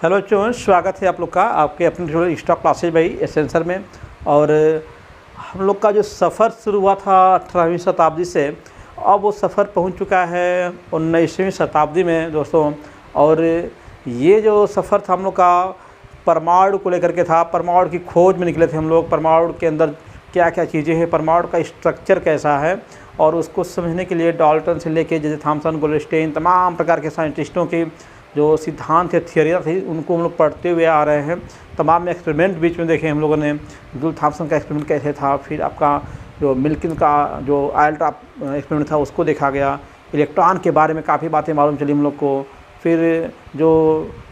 Hello बच्चों, स्वागत है आप लोग का आपके अपने ट्यूटोरियल स्टॉक क्लासेज बाई एसेंसर में। और हम लोग का जो सफ़र शुरू हुआ था 18वीं शताब्दी से, अब वो सफ़र पहुंच चुका है 19वीं शताब्दी में दोस्तों। और ये जो सफ़र था हम लोग का परमाणु को लेकर के था। परमाणु की खोज में निकले थे हम लोग। परमाणु के अंदर क्या क्या चीज़ें हैं, परमाणु का स्ट्रक्चर कैसा है, और उसको समझने के लिए डाल्टन से लेके जैसे थॉमसन, गोल्डस्टीन, तमाम प्रकार के साइंटिस्टों की जो सिद्धांत है, थियरियाँ थी, उनको हम लोग पढ़ते हुए आ रहे हैं। तमाम एक्सपेरिमेंट बीच में देखे हम लोगों ने। जूल थॉमसन का एक्सपेरिमेंट कैसे था, फिर आपका जो मिल्किन का जो आल्ट्रा एक्सपेरिमेंट था उसको देखा गया। इलेक्ट्रॉन के बारे में काफ़ी बातें मालूम चली हम लोग को। फिर जो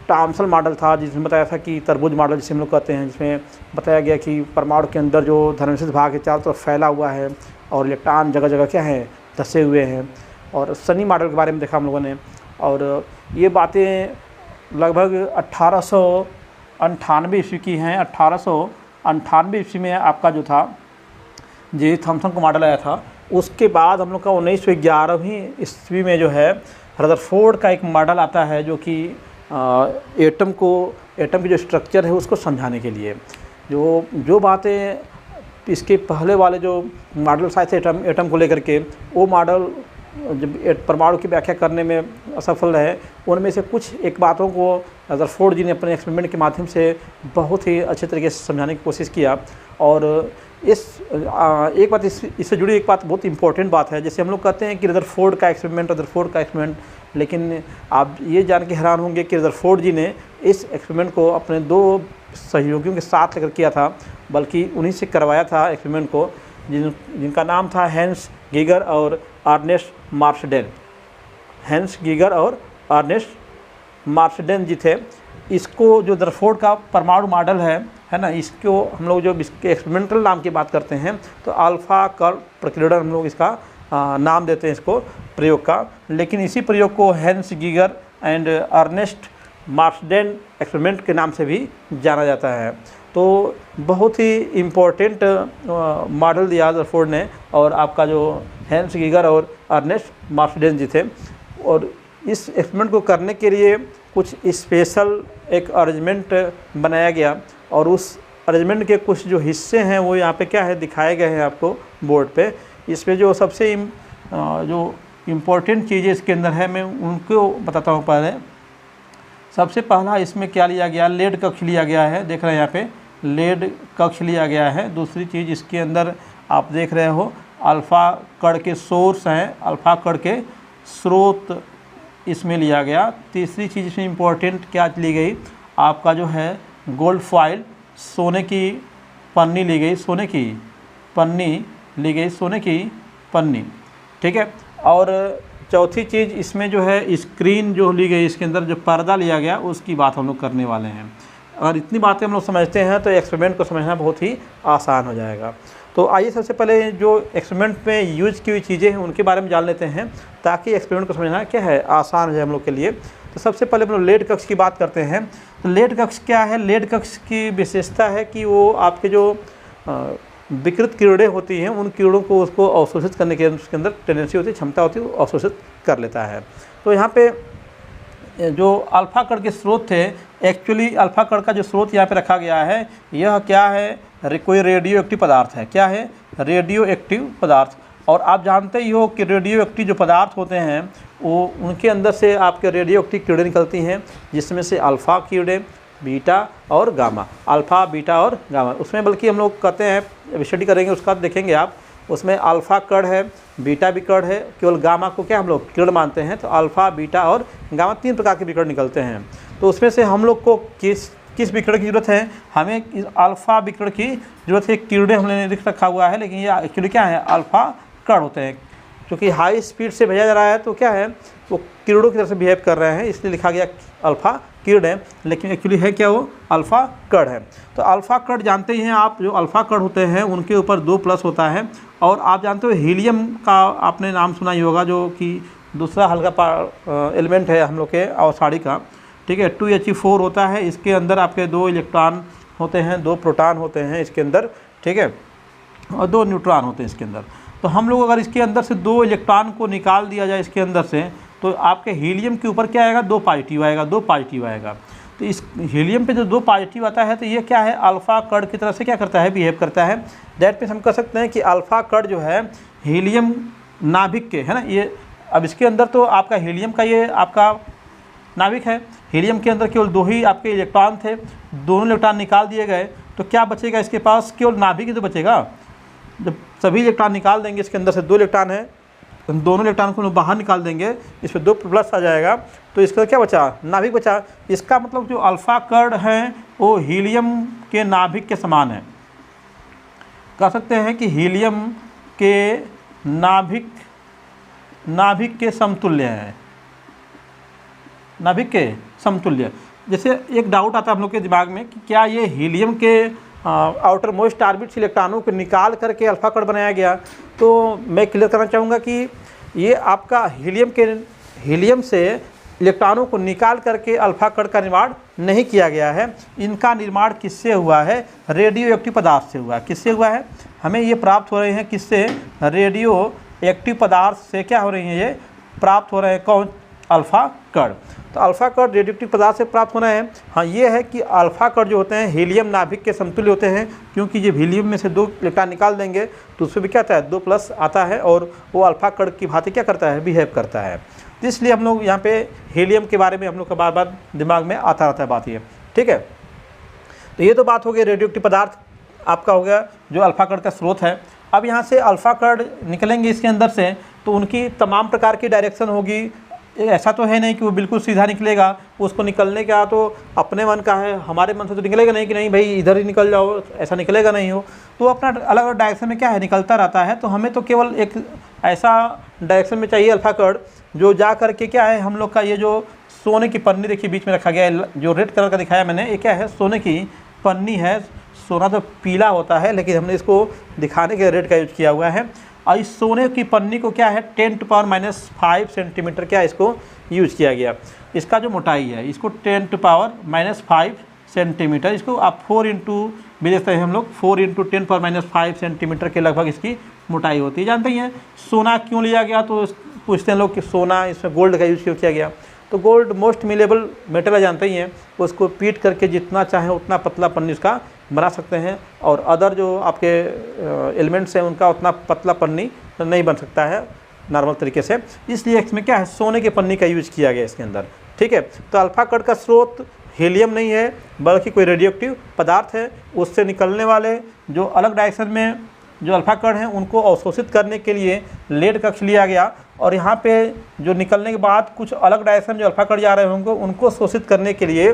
थॉमसन मॉडल था जिसमें बताया था कि तरबूज मॉडल जिसे हम लोग कहते हैं, जिसमें बताया गया कि परमाणु के अंदर जो धनात्मक भाग है चारों तरफ फैला हुआ है और इलेक्ट्रॉन जगह जगह क्या है, धसे हुए हैं। और सनी मॉडल के बारे में देखा हम लोगों ने। और ये बातें लगभग 1898 ईस्वी की हैं। 1898 ईस्वी में आपका जो था जे थॉमसन का मॉडल आया था। उसके बाद हम लोग का 1911वीं ईस्वी में जो है रदरफोर्ड का एक मॉडल आता है, जो कि एटम की जो स्ट्रक्चर है उसको समझाने के लिए जो बातें इसके पहले वाले जो मॉडल्स आए थे एटम को लेकर के, वो मॉडल जब परमाणु की व्याख्या करने में असफल रहे। उनमें से कुछ एक बातों को रदरफोर्ड जी ने अपने एक्सपेरिमेंट के माध्यम से बहुत ही अच्छे तरीके से समझाने की कोशिश किया। और एक बात इससे जुड़ी एक बात बहुत इंपॉर्टेंट बात है। जैसे हम लोग कहते हैं कि रदरफोर्ड का एक्सपेरिमेंट, लेकिन आप ये जान के हैरान होंगे कि रदरफोर्ड जी ने इस एक्सपेरिमेंट को अपने दो सहयोगियों के साथ लेकर किया था, बल्कि उन्हीं से करवाया था एक्सपेरिमेंट को, जिनका नाम था हैंस गीगर और अर्नेस्ट मार्सडेन। हैंस गीगर और अर्नेस्ट मार्सडेन जी थे। इसको जो रदरफोर्ड का परमाणु मॉडल है ना, इसको हम लोग जो इसके एक्सपेरिमेंटल नाम की बात करते हैं तो अल्फा कर्व प्रक्रिया हम लोग इसका नाम देते हैं इसको प्रयोग का। लेकिन इसी प्रयोग को Hans Geiger and Ernest Marsden experiment के नाम से भी जाना जाता है। तो बहुत ही इम्पोर्टेंट मॉडल दिया रदरफोर्ड ने, और आपका जो हैंस गीगर और अर्नेस्ट मार्सडेन जी थे। और इस एक्सपेरिमेंट को करने के लिए कुछ स्पेशल एक अरेंजमेंट बनाया गया, और उस अरेंजमेंट के कुछ जो हिस्से हैं वो यहाँ पे क्या है दिखाए गए हैं आपको बोर्ड पे। इसमें जो सबसे जो इम्पोर्टेंट चीज़ें इसके अंदर है मैं उनको बताता हूँ। पहले सबसे पहला इसमें क्या लिया गया, लेड कक्ष लिया गया है। देख रहे हैं यहाँ पे लेड कक्ष लिया गया है। दूसरी चीज़ इसके अंदर आप देख रहे हो अल्फ़ा कण के सोर्स हैं, अल्फ़ा कण के स्रोत इसमें लिया गया। तीसरी चीज़ इसमें इम्पोर्टेंट क्या ली गई, आपका जो है गोल्ड फॉइल, सोने की पन्नी ली गई, सोने की पन्नी, ठीक है। और चौथी चीज़ इसमें जो है स्क्रीन जो ली गई, इसके अंदर जो पर्दा लिया गया उसकी बात हम लोग करने वाले हैं। अगर इतनी बातें हम लोग समझते हैं तो एक्सपेरिमेंट को समझना बहुत ही आसान हो जाएगा। तो आइए सबसे पहले जो एक्सपेरिमेंट में यूज की हुई चीज़ें हैं उनके बारे में जान लेते हैं, ताकि एक्सपेरिमेंट को समझना क्या है आसान हो जाए हम लोग के लिए। तो सबसे पहले हम लोग लेड कक्ष की बात करते हैं। तो लेड कक्ष क्या है? लेड कक्ष की विशेषता है कि वो आपके जो विकृत किरणें होती हैं उन किरणों को उसको अवशोषित करने के उसके अंदर टेंडेंसी होती है, क्षमता होती है, वो अवशोषित कर लेता है। तो यहाँ पे जो अल्फ़ा कण के स्रोत थे, एक्चुअली अल्फ़ा कण का जो स्रोत यहाँ पे रखा गया है, यह क्या है, कोई रेडियो एक्टिव पदार्थ है। क्या है? रेडियो एक्टिव पदार्थ। और आप जानते ही हो कि रेडियो एक्टिव जो पदार्थ होते हैं वो उनके अंदर से आपके रेडियो एक्टिव किरणें निकलती हैं, जिसमें से अल्फ़ा किरणें, बीटा और गामा, अल्फ़ा, बीटा और गामा। उसमें बल्कि हम लोग कहते हैं, स्टडी करेंगे उसका देखेंगे आप, उसमें अल्फ़ा कण है, बीटा भी कण है, केवल गामा को क्या हम लोग किरण मानते हैं। तो अल्फ़ा, बीटा और गामा 3 प्रकार के विकिरण निकलते हैं। तो उसमें से हम लोग को किस विकिरण की ज़रूरत है? हमें अल्फ़ा विकिरण की ज़रूरत है। किरणें हमने लिख रखा हुआ है, लेकिन ये एक्चुअली क्या है, अल्फ़ा कण होते हैं। क्योंकि हाई स्पीड से भेजा जा रहा है तो क्या है, वो किरणों की तरह से बिहेव कर रहे हैं, इसलिए लिखा गया अल्फ़ा किरण, लेकिन एक्चुअली है क्या, वो अल्फ़ा कण है। तो अल्फ़ा कण जानते ही हैं आप, जो अल्फ़ा कण होते हैं उनके ऊपर 2 प्लस होता है। और आप जानते हो हीलियम का आपने नाम सुना ही होगा, जो कि दूसरा हल्का एलिमेंट है हम लोग के आवर्साड़ी का, ठीक है। 2He4 होता है। इसके अंदर आपके 2 इलेक्ट्रॉन होते हैं, 2 प्रोटॉन होते हैं इसके अंदर, ठीक है, और 2 न्यूट्रॉन होते हैं इसके अंदर। तो हम लोग अगर इसके अंदर से 2 इलेक्ट्रॉन को निकाल दिया जाए इसके अंदर से, तो आपके हीलियम के ऊपर क्या आएगा, 2 पॉजिटिव आएगा, 2 पॉजिटिव आएगा। तो इस हीलियम पे जो 2 पॉजिटिव आता है तो ये क्या है, अल्फ़ा कण की तरह से क्या करता है, बिहेव करता है। दैट मीन्स हम कह सकते हैं कि अल्फ़ा कण जो है हीलियम नाभिक के, है ना, ये अब इसके अंदर तो आपका हीलियम का ये आपका नाभिक है, हीलियम के अंदर केवल 2 ही आपके इलेक्ट्रॉन थे, दोनों इलेक्ट्रॉन निकाल दिए गए, तो क्या बचेगा इसके पास, केवल नाभिक ही तो बचेगा। जब सभी इलेक्ट्रॉन निकाल देंगे, इसके अंदर से 2 इलेक्ट्रॉन है, तो दोनों इलेक्ट्रॉन को बाहर निकाल देंगे, इस पर 2 प्लस आ जाएगा, तो इसका क्या बचा, नाभिक बचा। इसका मतलब जो अल्फ़ा कण है वो हीलियम के नाभिक के समान है। कह सकते हैं कि हीलियम के नाभिक के समतुल्य है, नाभिक के समतुल्य। जैसे एक डाउट आता है हम लोग के दिमाग में कि क्या ये हीलियम के आउटर मोस्ट ऑर्बिट से इलेक्ट्रॉनों को निकाल करके अल्फ़ा कण बनाया गया, तो मैं क्लियर करना चाहूँगा कि ये आपका हीलियम से इलेक्ट्रॉनों को निकाल करके अल्फ़ा कण का निर्माण नहीं किया गया है। इनका निर्माण किससे हुआ है, रेडियो एक्टिव पदार्थ से हुआ। किससे हुआ है, हमें ये प्राप्त हो रहे हैं किससे, रेडियो एक्टिव पदार्थ से क्या हो रही हैं, ये प्राप्त हो रहे हैं, कौन, अल्फ़ा कण। तो अल्फ़ा कण रेडियोएक्टिव पदार्थ से प्राप्त होना है। हाँ, ये है कि अल्फ़ा कण जो होते हैं हीलियम नाभिक के समतुल्य होते हैं, क्योंकि जब हीलियम में से 2 इलेक्ट्रॉन निकाल देंगे तो उसमें भी क्या आता है, 2 प्लस आता है, और वो अल्फ़ा कण की भांति क्या करता है, बिहेव करता है। तो इसलिए हम लोग यहाँ पे हीलियम के बारे में हम लोग का बार बार दिमाग में आता रहता है बात ये, ठीक है। तो ये तो बात हो गई रेडियोएक्टिव पदार्थ आपका हो गया जो अल्फ़ा कण का स्रोत है। अब यहाँ से अल्फ़ा कण निकलेंगे इसके अंदर से, तो उनकी तमाम प्रकार की डायरेक्शन होगी। ऐसा तो है नहीं कि वो बिल्कुल सीधा निकलेगा, उसको निकलने का तो अपने मन का है, हमारे मन से तो निकलेगा नहीं कि नहीं भाई इधर ही निकल जाओ, ऐसा निकलेगा नहीं हो। तो अपना अलग अलग डायरेक्शन में क्या है, निकलता रहता है। तो हमें तो केवल एक ऐसा डायरेक्शन में चाहिए अल्फ़ा कण जो जा करके क्या है, हम लोग का ये जो सोने की पन्नी देखिए बीच में रखा गया है, जो रेड कलर का दिखाया मैंने, ये क्या है, सोने की पन्नी है। सोना तो पीला होता है, लेकिन हमने इसको दिखाने के रेड का यूज किया हुआ है। और इस सोने की पन्नी को क्या है 10⁻⁵ सेंटीमीटर क्या इसको यूज किया गया। इसका जो मोटाई है इसको 10⁻⁵ सेंटीमीटर, इसको आप 4 इंटू भी देखते हैं हम लोग, 4 इंटू 10⁻⁵ सेंटीमीटर के लगभग इसकी मोटाई होती है। जानते ही हैं सोना क्यों लिया गया, तो पूछते हैं लोग कि सोना, इसमें गोल्ड का यूज क्यों किया गया। तो गोल्ड मोस्ट मिलेबल मेटल है, जानते ही हैं, उसको पीट करके जितना चाहें उतना पतला पन्नी उसका बना सकते हैं, और अदर जो आपके एलिमेंट्स हैं उनका उतना पतला पन्नी नहीं बन सकता है नॉर्मल तरीके से। इसलिए इसमें क्या है, सोने के पन्नी का यूज किया गया इसके अंदर, ठीक है। तो अल्फ़ा कण का स्रोत हीलियम नहीं है, बल्कि कोई रेडियोएक्टिव पदार्थ है। उससे निकलने वाले जो अलग डायरेक्शन में जो अल्फ़ा कण हैं उनको अवशोषित करने के लिए लेड कक्ष लिया गया, और यहाँ पे जो निकलने के बाद कुछ अलग डायरेक्शन जो अल्फ़ा कण जा रहे होंगे उनको शोषित करने के लिए,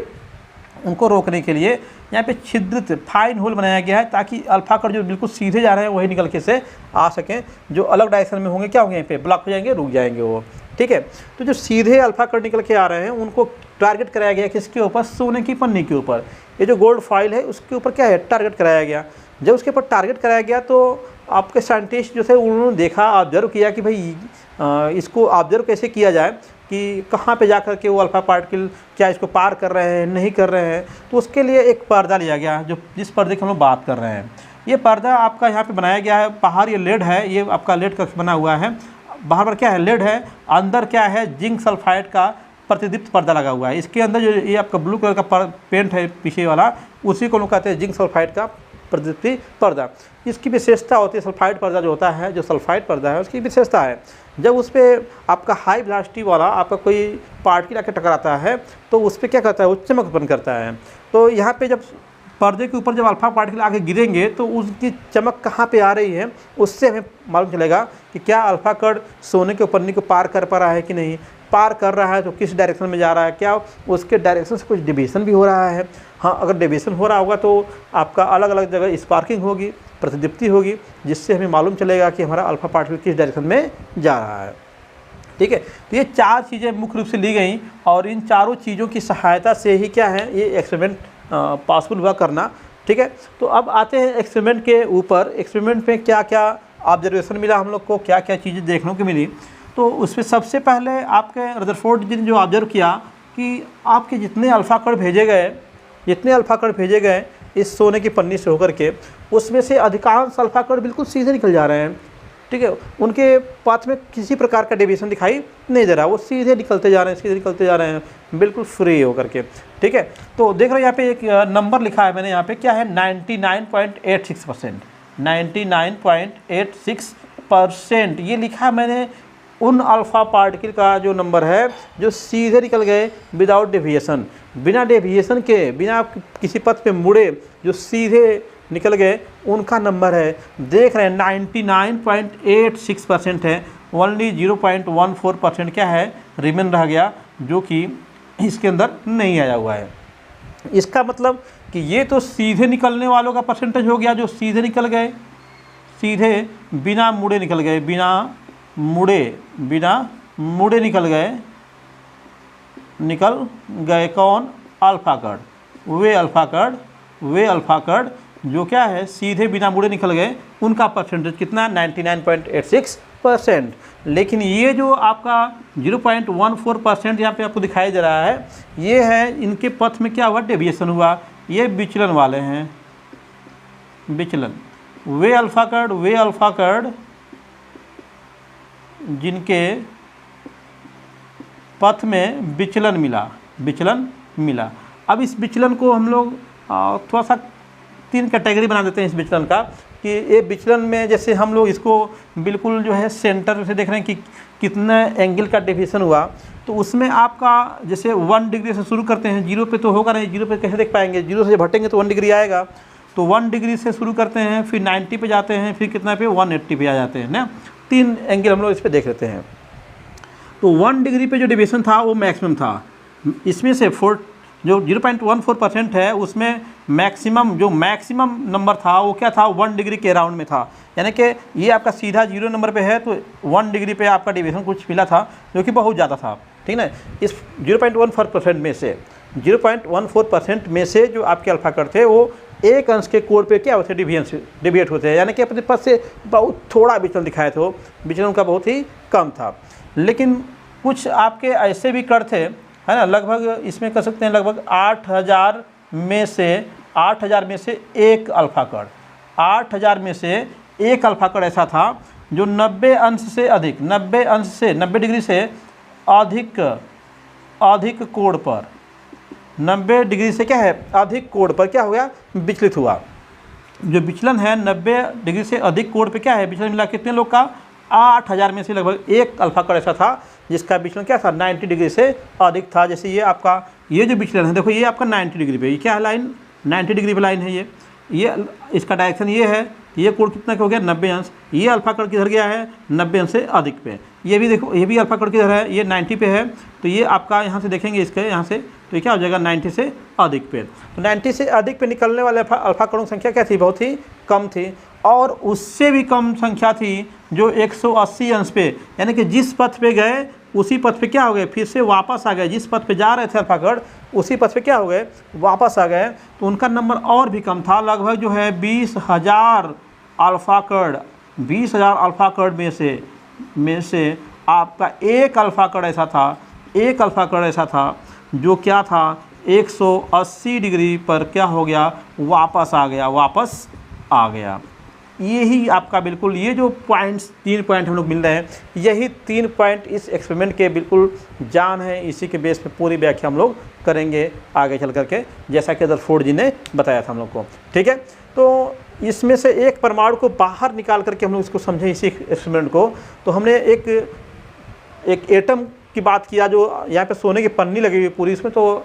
उनको रोकने के लिए यहाँ पे छिद्रित फाइन होल बनाया गया है, ताकि अल्फ़ा कण जो बिल्कुल सीधे जा रहे हैं वही निकल के से आ सकें, जो अलग डायरेक्शन में होंगे क्या होंगे, यहाँ पे ब्लॉक हो जाएंगे, रुक जाएंगे वो, ठीक है। तो जो सीधे अल्फ़ा कण निकल के आ रहे हैं उनको टारगेट कराया गया किसके ऊपर, सोने की पन्नी के ऊपर। ये जो गोल्ड फॉइल है उसके ऊपर क्या है, टारगेट कराया गया। जब उसके ऊपर टारगेट कराया गया तो आपके साइंटिस्ट जो थे उन्होंने देखा, ऑब्जर्व किया कि भाई इसको ऑब्जर्व कैसे किया जाए कि कहाँ पे जाकर के वो अल्फ़ा पार्टिकल क्या इसको पार कर रहे हैं, नहीं कर रहे हैं। तो उसके लिए एक पर्दा लिया गया, जो जिस पर्दे की हम लोग बात कर रहे हैं। ये पर्दा आपका यहाँ पे बनाया गया है, बाहर ये लेड है, ये आपका लेड कक्ष बना हुआ है, बाहर पर क्या है, लेड है, अंदर क्या है, जिंक सल्फाइड का प्रतिदीप्त पर्दा लगा हुआ है। इसके अंदर जो ये आपका ब्लू कलर का पेंट है पीछे वाला, उसी को लोग कहते हैं जिंक सल्फाइड का प्रतिदीप्ति पर्दा। इसकी विशेषता होती है, सल्फाइड पर्दा जो होता है, जो सल्फाइड पर्दा है उसकी विशेषता है, जब उस पर आपका हाई वेलोसिटी वाला आपका कोई पार्टिकल आके टकराता है तो उस पर क्या करता है, वो चमक उत्पन्न करता है। तो यहाँ पे जब पर्दे के ऊपर जब अल्फ़ा पार्टिकल आके गिरेंगे तो उसकी चमक कहाँ पे आ रही है, उससे हमें मालूम चलेगा कि क्या अल्फ़ा कण सोने के पन्नी को पार कर पा रहा है कि नहीं, पार कर रहा है तो किस डायरेक्शन में जा रहा है, क्या उसके डायरेक्शन से कुछ डिवीज़न भी हो रहा है। हाँ, अगर डिवीज़न हो रहा होगा तो आपका अलग अलग जगह स्पार्किंग होगी, प्रतिदीप्ति होगी, जिससे हमें मालूम चलेगा कि हमारा अल्फ़ा पार्टिकल किस डायरेक्शन में जा रहा है, ठीक है। तो ये 4 चीज़ें मुख्य रूप से ली गई, और इन चारों चीज़ों की सहायता से ही क्या है ये एक्सपेरिमेंट पॉसिबल हुआ करना, ठीक है। तो अब आते हैं एक्सपेरिमेंट के ऊपर। एक्सपेरिमेंट में क्या क्या ऑब्जर्वेशन मिला हम लोग को, क्या क्या चीज़ें देखने को मिली। तो उसमें सबसे पहले आपके रदरफोर्ड जी ने जो ऑब्जर्व किया कि आपके जितने अल्फ़ा कण भेजे गए इस सोने की पन्नी से होकर के, उसमें से अधिकांश अल्फ़ा कण बिल्कुल सीधे निकल जा रहे हैं। ठीक है, उनके पाथ में किसी प्रकार का डेविएशन दिखाई नहीं दे रहा, वो सीधे निकलते जा रहे हैं, सीधे निकलते जा रहे हैं, बिल्कुल फ्री होकर के। ठीक है, तो देख रहे हो यहाँ पे एक नंबर लिखा है मैंने यहाँ पे, क्या है 99.86%, 99.86% ये लिखा है मैंने उन अल्फ़ा पार्टिकल का जो नंबर है जो सीधे निकल गए विदाउट डेविएशन, बिना डेविएशन के, बिना किसी पथ पे मुड़े, जो सीधे निकल गए, उनका नंबर है। देख रहे हैं 99.86% है, ओनली 0.14% क्या है रिमेन रह गया, जो कि इसके अंदर नहीं आया हुआ है। इसका मतलब कि ये तो सीधे निकलने वालों का परसेंटेज हो गया, जो सीधे निकल गए, सीधे बिना मुड़े निकल गए, बिना मुड़े निकल गए कौन? अल्फ़ा कर्ड, वे अल्फ़ा कर्ड जो क्या है सीधे बिना मुड़े निकल गए, उनका परसेंटेज कितना? 99.86%। लेकिन ये जो आपका 0.14% यहाँ पे आपको दिखाई दे रहा है, ये है इनके पथ में क्या हुआ? डेविएशन हुआ। ये विचलन वाले हैं, विचलन। वे अल्फ़ा कर्ड जिनके पथ में विचलन मिला। अब इस विचलन को हम लोग थोड़ा सा 3 कैटेगरी बना देते हैं इस विचलन का, कि ये विचलन में जैसे हम लोग इसको बिल्कुल जो है सेंटर से देख रहे हैं कि कितना एंगल का डेविएशन हुआ, तो उसमें आपका जैसे 1 डिग्री से शुरू करते हैं, 0 पे तो होगा नहीं, 0 पे कैसे देख पाएंगे? 0 से जब हटेंगे तो 1 डिग्री आएगा, तो 1 डिग्री से शुरू करते हैं, फिर 90 पे जाते हैं, फिर कितना पे? 180 पे आ जाते हैं ना। 3 एंगल हम लोग इस पर देख लेते हैं। तो 1 डिग्री पे जो डेविएशन था वो मैक्सिमम था। इसमें से जो 0.14% है उसमें मैक्सिमम नंबर था वो क्या था? 1 डिग्री के अराउंड में था। यानी कि ये आपका सीधा 0 नंबर पे है, तो 1 डिग्री पे आपका डेविएशन कुछ मिला था जो कि बहुत ज़्यादा था। ठीक है, इस 0.14% में से जो आपके अल्फ़ा कर्ड थे वो 1 अंश के कोण पे क्या होते हैं? डिविएट होते हैं, यानी कि अपने पथ से बहुत थोड़ा विचलन दिखाए थे, वो विचलन उनका बहुत ही कम था। लेकिन कुछ आपके ऐसे भी कर्ड थे, है ना, लगभग इसमें कह सकते हैं लगभग 8000 में से 1 अल्फ़ा कर्ड, 8000 में से 1 अल्फ़ा कर्ड ऐसा था जो 90 अंश से 90 डिग्री से अधिक कोण पर, 90 डिग्री से क्या है? अधिक कोण पर क्या हो गया? विचलित हुआ। जो विचलन है 90 डिग्री से अधिक कोण पे क्या है? विचलन मिला कितने लोग का? 8000 में से लगभग 1 अल्फ़ा कर्ड ऐसा था जिसका विचलन क्या था? 90 डिग्री से अधिक था। जैसे ये आपका ये जो विचलन है, देखो ये आपका 90 डिग्री पे, ये क्या है? लाइन 90 डिग्री पे लाइन है। ये इसका डायरेक्शन ये है, ये कोण कितना हो गया? 90 अंश। ये अल्फ़ा कर्ड किधर गया है? 90 अंश से अधिक पे। ये भी देखो, ये भी अल्फ़ा कर्ड किधर है? ये 90 पे है, तो ये आपका यहाँ से देखेंगे इसके यहाँ से, तो ये क्या हो जाएगा? 90 से अधिक पे। तो 90 से अधिक पे निकलने वाले अल्फ़ा कर्डों की संख्या क्या थी? बहुत ही कम थी। और उससे भी कम संख्या थी जो 180 अंश पे, यानी कि जिस पथ पे गए उसी पथ पे क्या हो गए? फिर से वापस आ गए। जिस पथ पे जा रहे थे अल्फ़ा कर्ड उसी पथ पे क्या हो गए? वापस आ गए। तो उनका नंबर और भी कम था, लगभग जो है 20,000 अल्फ़ा कर्ड, 20,000 अल्फ़ा कर्ड में से आपका 1 अल्फ़ा कर्ड ऐसा था जो क्या था? 180 डिग्री पर क्या हो गया? वापस आ गया। यही आपका बिल्कुल ये जो पॉइंट्स 3 पॉइंट हम लोग मिल रहे हैं, यही 3 पॉइंट इस एक्सपेरिमेंट के बिल्कुल जान है। इसी के बेस पे पूरी व्याख्या हम लोग करेंगे आगे चल करके, जैसा कि रदरफोर्ड जी ने बताया था हम लोग को। ठीक है, तो इसमें से एक परमाणु को बाहर निकाल करके हम लोग इसको समझें इसी एक्सपेरिमेंट को। तो हमने एक एटम की बात किया जो यहाँ पे सोने की पन्नी लगी हुई पूरी, इसमें तो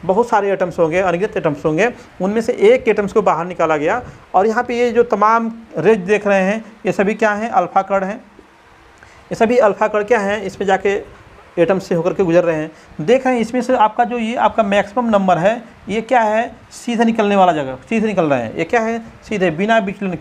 बहुत सारे एटम्स होंगे, अनगिनत एटम्स होंगे, उनमें से एक एटम्स को बाहर निकाला गया। और यहाँ पे ये जो तमाम रेज देख रहे हैं ये सभी क्या हैं? अल्फ़ा कर्ड हैं। ये सभी अल्फ़ा कर्ड क्या हैं? इस पे जाके एटम से होकर के गुजर रहे हैं। देख रहे हैं इसमें से आपका जो ये आपका मैक्सिमम नंबर है, ये क्या है? सीधे निकलने वाला जगह, सीधे निकल रहे हैं। ये क्या है? सीधे बिना विचलन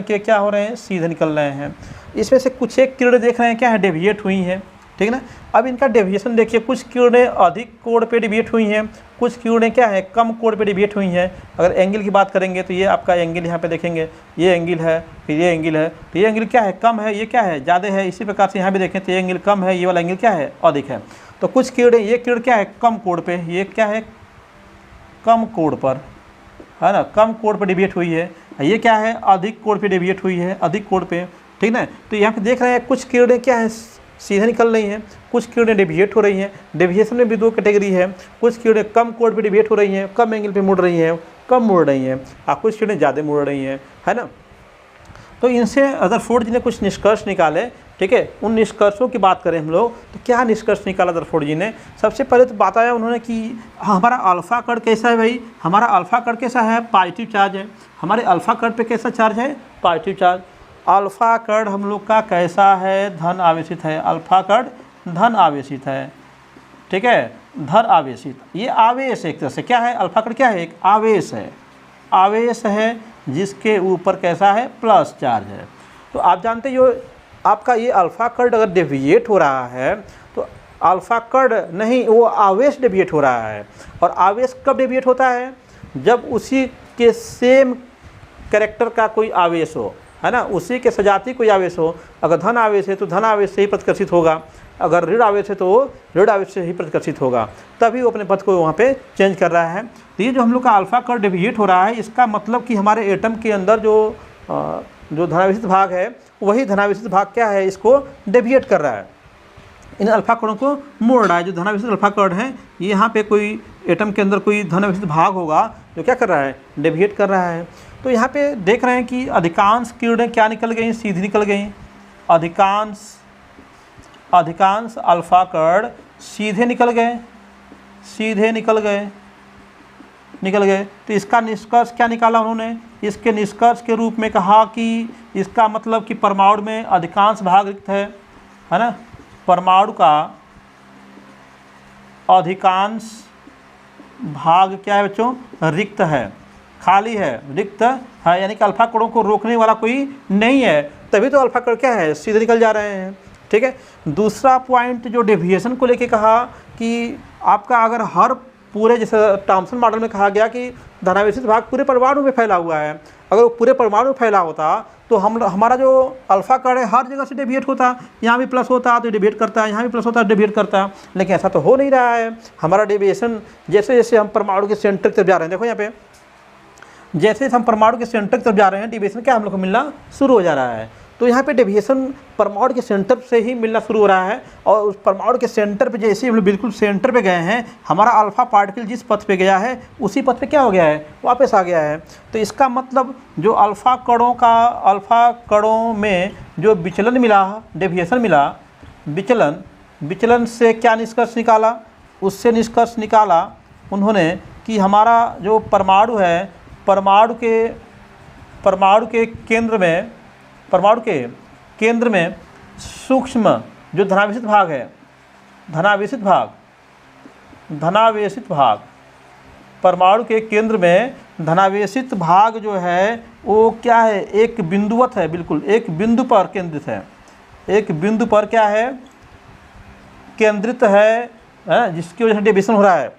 के क्या हो रहे हैं? सीधे निकल रहे हैं। इसमें से कुछ एक किरणें देख रहे हैं क्या है? डेविएट हुई हैं। ठीक है ना। अब इनका डेविएशन देखिए, कुछ किरणें अधिक कोण पे डेविएट हुई हैं, कुछ किरणें क्या है? कम कोण पे डेविएट हुई हैं। अगर एंगल की बात करेंगे तो ये आपका एंगल यहाँ पे देखेंगे, ये एंगल है, फिर ये एंगल है, तो ये एंगल क्या है? कम है, ये क्या है? ज़्यादा है। इसी प्रकार से यहाँ भी देखें तो ये एंगल कम है, ये वाला एंगल क्या है? अधिक है। तो कुछ किरणें, ये किरण क्या है? कम कोण पे, ये क्या है? कम कोण पर, है ना, कम कोण पर डेविएट हुई है। ये क्या है, अधिक कोण पे डेविएट हुई है, अधिक कोण पे, ठीक ना। तो यहाँ पे देख रहे हैं कुछ किरणें क्या है, सीधे निकल रही हैं, कुछ किरणें डेविएट हो रही हैं। डेविएशन में भी दो कैटेगरी है, कुछ किरणें कम कोण पे डेविएट हो रही हैं, कम एंगल पे मुड़ रही हैं, कम मुड़ रही हैं, और कुछ किरणें ज़्यादा मुड़ रही हैं, है ना। तो इनसे रदरफोर्ड जी ने कुछ निष्कर्ष निकाले, ठीक है। उन निष्कर्षों की बात करें हम लोग तो क्या निष्कर्ष निकाला रदरफोर्ड जी ने। सबसे पहले तो बताया उन्होंने कि हमारा अल्फा कण कैसा है भाई, हमारा अल्फा कण कैसा है, पॉजिटिव चार्ज है। हमारे अल्फा कण पे कैसा चार्ज है, पॉजिटिव चार्ज। अल्फा कण हम लोग का कैसा है, धन आवेशित है। अल्फा कण धन आवेशित है, ठीक है, धन आवेशित। ये आवेश एक तरह से क्या है, अल्फा कण क्या है, एक आवेश है, आवेश है जिसके ऊपर कैसा है, प्लस चार्ज है। तो आप जानते हो आपका ये अल्फा कण अगर डेविएट हो रहा है तो अल्फा कण नहीं, वो आवेश डेविएट हो रहा है। और आवेश कब डेविएट होता है, जब उसी के सेम कैरेक्टर का कोई आवेश हो, है ना, उसी के सजाती कोई आवेश हो। अगर धन आवेश है तो धन आवेश से ही प्रतिकर्षित होगा, अगर ऋण आवेश है तो ऋण आवेश से ही प्रतिकर्षित होगा, तभी वो अपने पथ को वहाँ पे चेंज कर रहा है। तो ये जो हम लोग का अल्फा कण डेविएट हो रहा है, इसका मतलब कि हमारे एटम के अंदर जो धनावेशित भाग है वही धनावेशित भाग क्या है, इसको डेविएट कर रहा है, इन अल्फा कणों को मोड़ रहा है। जो धनावेशित अल्फा कण है, यहाँ पे कोई एटम के अंदर कोई धनावेशित भाग होगा जो क्या कर रहा है, डेविएट कर रहा है। तो यहाँ पे देख रहे हैं कि अधिकांश किरणें क्या निकल गई, सीधी निकल गई। अधिकांश अल्फा कण सीधे निकल गए, सीधे निकल गए। तो इसका निष्कर्ष क्या निकाला उन्होंने, इसके निष्कर्ष के रूप में कहा कि इसका मतलब कि परमाणु में अधिकांश भाग रिक्त है ना। परमाणु का अधिकांश भाग क्या है बच्चों, रिक्त है, खाली है, रिक्त है, यानी कि अल्फा कणों को रोकने वाला कोई नहीं है, तभी तो अल्फा कण क्या है, सीधे निकल जा रहे हैं, ठीक है। दूसरा पॉइंट जो डेविएशन को लेके कहा कि आपका अगर हर पूरे, जैसे थॉम्सन मॉडल में कहा गया कि धनावेशित भाग पूरे परमाणु में फैला हुआ है, अगर वो पूरे परमाणु में फैला होता तो हमारा जो अल्फा कण है हर जगह से डेविएट होता, यहाँ भी प्लस होता तो डेविएट करता है, यहाँ भी प्लस होता तो डेविएट करता, लेकिन ऐसा तो हो नहीं रहा है। हमारा डेविएशन जैसे जैसे हम परमाणु के सेंटर की तरफ जा रहे हैं, देखो यहाँ पे जैसे हम परमाणु के सेंटर की तरफ जा रहे हैं, डेविएशन क्या हम लोग को मिलना शुरू हो जा रहा है। तो यहाँ पे डेविएशन परमाणु के सेंटर से ही मिलना शुरू हो रहा है, और उस परमाणु के सेंटर पे जैसे हम लोग बिल्कुल सेंटर पे गए हैं, हमारा अल्फा पार्टिकल जिस पथ पे गया है उसी पथ पे क्या हो गया है, वापस आ गया है। तो इसका मतलब जो अल्फा कणों में जो विचलन मिला, डेविएशन मिला, विचलन से क्या निष्कर्ष निकाला, उससे निष्कर्ष निकाला उन्होंने कि हमारा जो परमाणु है, परमाणु के केंद्र में सूक्ष्म जो धनावेशित भाग है, परमाणु के केंद्र में धनावेशित भाग जो है वो क्या है, एक बिंदुवत है, बिल्कुल एक बिंदु पर केंद्रित है, एक बिंदु पर क्या है, केंद्रित है, जिसकी वजह से डेविएशन हो रहा है।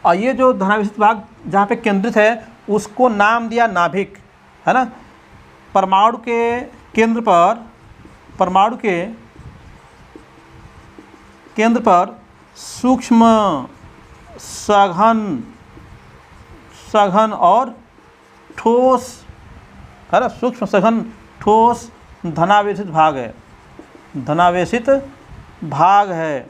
और ये जो धनावेशित भाग जहाँ पे केंद्रित है उसको नाम दिया नाभिक, है ना। परमाणु के केंद्र पर सूक्ष्म सघन और ठोस, है ना, सूक्ष्म सघन ठोस धनावेशित भाग है,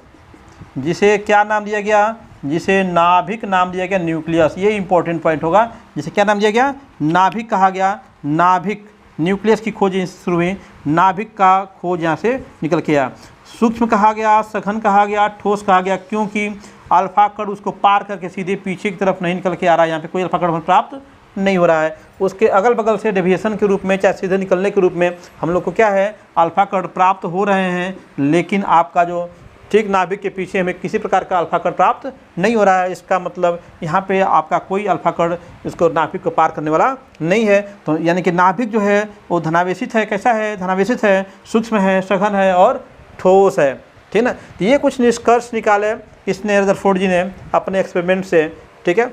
जिसे क्या नाम दिया गया, जिसे नाभिक नाम दिया गया, न्यूक्लियस। ये इंपॉर्टेंट पॉइंट होगा, जिसे क्या नाम दिया गया, नाभिक कहा गया। नाभिक, न्यूक्लियस की खोज शुरू हुई, नाभिक का खोज यहाँ से निकल के आया। सूक्ष्म कहा गया, सघन कहा गया, ठोस कहा गया, क्योंकि अल्फा कण उसको पार करके सीधे पीछे की तरफ नहीं निकल के आ रहा है, यहाँ पे कोई अल्फा कण प्राप्त नहीं हो रहा है। उसके अगल बगल से डेविएशन के रूप में, चाहे सीधे निकलने के रूप में हम लोग को क्या है, अल्फा कण प्राप्त हो रहे हैं, लेकिन आपका जो ठीक नाभिक के पीछे हमें किसी प्रकार का अल्फा कण प्राप्त नहीं हो रहा है। इसका मतलब यहाँ पे आपका कोई अल्फा कण इसको नाभिक को पार करने वाला नहीं है। तो यानी कि नाभिक जो है वो धनावेशित है, कैसा है, धनावेशित है, सूक्ष्म है, सघन है और ठोस है, ठीक है। तो ये कुछ निष्कर्ष निकाले इसने रदरफोर्ड जी ने अपने एक्सपेरिमेंट से, ठीक है।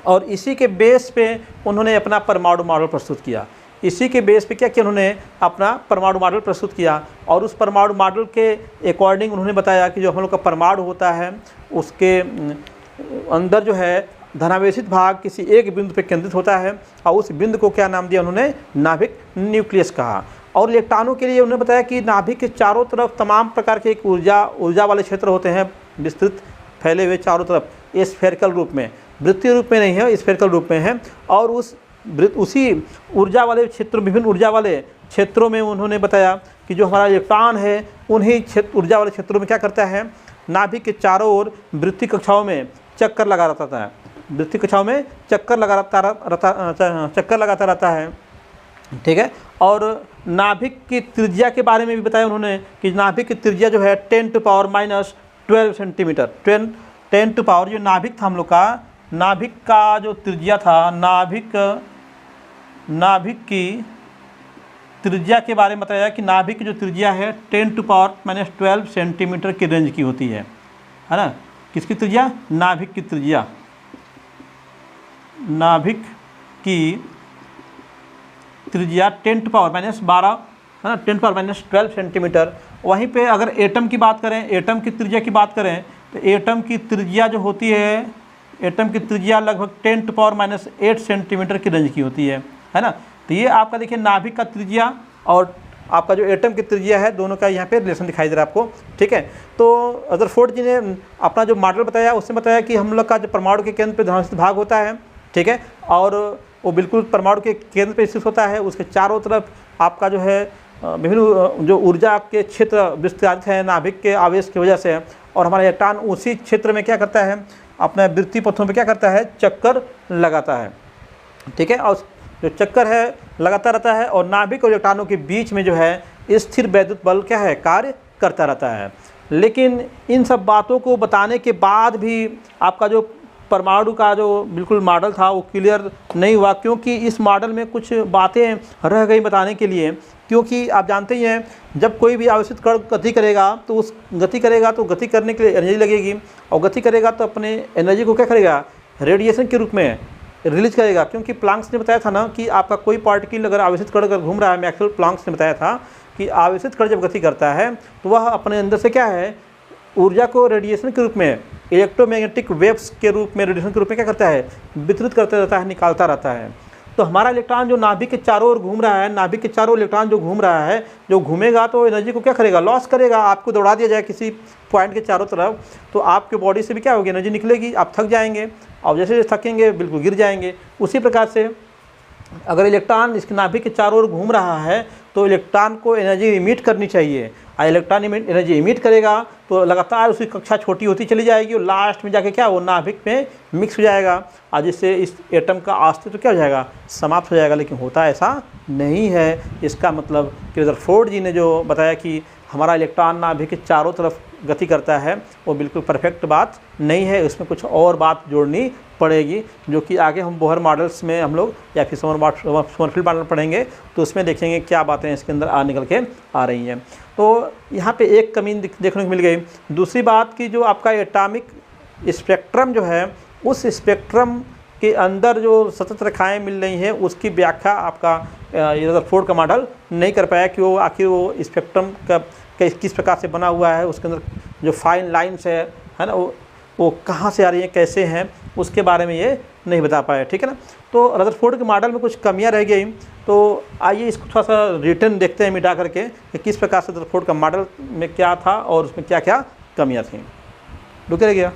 और इसी के बेस पे उन्होंने अपना परमाणु मॉडल प्रस्तुत किया। इसी के बेस पे क्या किया, उन्होंने अपना परमाणु मॉडल प्रस्तुत किया, और उस परमाणु मॉडल के अकॉर्डिंग उन्होंने बताया कि जो हम लोग का परमाणु होता है उसके अंदर जो है धनावेशित भाग किसी एक बिंदु पर केंद्रित होता है और उस बिंदु को क्या नाम दिया उन्होंने, नाभिक न्यूक्लियस कहा। और इलेक्ट्रॉनों के लिए उन्होंने बताया कि नाभिक के चारों तरफ तमाम प्रकार के एक ऊर्जा वाले क्षेत्र होते हैं, विस्तृत फैले हुए चारों तरफ, ये स्फेरिकल रूप में, वृत्तीय रूप में नहीं है, स्फेरिकल रूप में है। और उसी ऊर्जा वाले क्षेत्र, विभिन्न ऊर्जा वाले क्षेत्रों में उन्होंने बताया कि जो हमारा इलेक्ट्रॉन है उन्हीं ऊर्जा वाले क्षेत्रों में क्या करता है, नाभिक के चारों ओर वृत्तीय कक्षाओं में चक्कर लगा रहता है, वृत्तीय कक्षाओं में चक्कर लगाता रहता है, ठीक है। और नाभिक की त्रिज्या के बारे में भी बताया उन्होंने कि नाभिक की त्रिज्या जो है 10⁻12 सेंटीमीटर, 10 टू पावर, जो नाभिक था हम लोग का, नाभिक का जो त्रिज्या था, नाभिक की त्रिज्या के बारे में बताया कि नाभिक की जो त्रिज्या है 10⁻12 सेंटीमीटर की रेंज की होती है ना। किसकी त्रिज्या, नाभिक की त्रिज्या, नाभिक की त्रिज्या 10⁻12 है ना, 10⁻12 सेंटीमीटर। वहीं पे अगर एटम की बात करें, एटम की त्रिज्या की बात करें तो एटम की त्रिज्या जो होती है, एटम की त्रिज्या लगभग 10⁻8 सेंटीमीटर की रेंज की होती है ना। तो ये आपका देखिए नाभिक का त्रिज्या और आपका जो एटम की त्रिज्या है, दोनों का यहाँ पे रिलेशन दिखाई दे रहा है आपको, ठीक है। तो रदरफोर्ड जी ने अपना जो मॉडल बताया उससे बताया कि हम लोग का जो परमाणु के केंद्र पे धनावेशित भाग होता है, ठीक है, और वो बिल्कुल परमाणु के केंद्र पे स्थित होता है। उसके चारों तरफ आपका जो है विभिन्न जो ऊर्जा के क्षेत्र विस्तारित हैं नाभिक के आवेश की वजह से, और हमारा इलेक्ट्रॉन उसी क्षेत्र में क्या करता है, अपने वृत्तीय पथों पे क्या करता है, चक्कर लगाता है, ठीक है। और जो चक्कर है लगाता रहता है और नाभिक और इलेक्ट्रॉनों के बीच में जो है स्थिर वैद्युत बल क्या है, कार्य करता रहता है। लेकिन इन सब बातों को बताने के बाद भी आपका जो परमाणु का जो बिल्कुल मॉडल था वो क्लियर नहीं हुआ, क्योंकि इस मॉडल में कुछ बातें रह गई बताने के लिए। क्योंकि आप जानते ही हैं जब कोई भी आवेशित कण गति करेगा तो गति करने के लिए एनर्जी लगेगी, और गति करेगा तो अपने एनर्जी को क्या करेगा, रेडिएशन के रूप में रिलीज करेगा। क्योंकि प्लांक्स ने बताया था ना कि आपका कोई पार्टिकल अगर आवेशित कण अगर घूम रहा है, मैक्सवेल प्लांक्स ने बताया था कि आवेशित कण जब गति करता है तो वह अपने अंदर से क्या है, ऊर्जा को रेडिएशन के रूप में, इलेक्ट्रोमैग्नेटिक वेव्स के रूप में, रेडिएशन के रूप में क्या करता है, वितरित करता रहता है, निकालता रहता है। तो हमारा इलेक्ट्रॉन जो नाभिक के चारों ओर घूम रहा है, नाभिक के चारों इलेक्ट्रॉन जो घूम रहा है, जो घूमेगा तो एनर्जी को क्या करेगा, लॉस करेगा। आपको दौड़ा दिया जाए किसी पॉइंट के चारों तरफ तो आपके बॉडी से भी क्या होगी, एनर्जी निकलेगी, आप थक जाएंगे, और जैसे जैसे थकेंगे बिल्कुल गिर जाएंगे। उसी प्रकार से अगर इलेक्ट्रॉन इसके नाभिक के चारों ओर घूम रहा है तो इलेक्ट्रॉन को एनर्जी इमिट करनी चाहिए, और इलेक्ट्रॉन एनर्जी इमिट करेगा तो लगातार उसकी कक्षा छोटी होती चली जाएगी, और लास्ट में जाके क्या वो नाभिक में मिक्स हो जाएगा, और जिससे इस एटम का अस्तित्व क्या हो जाएगा, समाप्त हो जाएगा। लेकिन होता ऐसा नहीं है। इसका मतलब कि रदरफोर्ड जी ने जो बताया कि हमारा इलेक्ट्रॉन नाभिक के चारों तरफ गति करता है, वो बिल्कुल परफेक्ट बात नहीं है, उसमें कुछ और बात जोड़नी पड़ेगी, जो कि आगे हम बोहर मॉडल्स में हम लोग या फिर समरफील्ड मॉडल पढ़ेंगे तो उसमें देखेंगे क्या बातें इसके अंदर निकल के आ रही हैं। तो यहाँ पे एक कमी देखने को मिल गई। दूसरी बात की जो आपका एटॉमिक स्पेक्ट्रम जो है, उस स्पेक्ट्रम के अंदर जो सतत रेखाएँ मिल रही हैं उसकी व्याख्या आपका रदरफोर्ड का मॉडल नहीं कर पाया कि वो आखिर वो स्पेक्ट्रम का किस प्रकार से बना हुआ है, उसके अंदर जो फाइन लाइन्स है ना, वो कहाँ से आ रही हैं, कैसे हैं, उसके बारे में ये नहीं बता पाए, ठीक है ना। तो रदरफोर्ड के मॉडल में कुछ कमियां रह गई। तो आइए इसको थोड़ा सा रिटर्न देखते हैं मिटा करके कि किस प्रकार से रदरफोर्ड का मॉडल में क्या था और उसमें क्या क्या कमियां थी। रुके रह गया।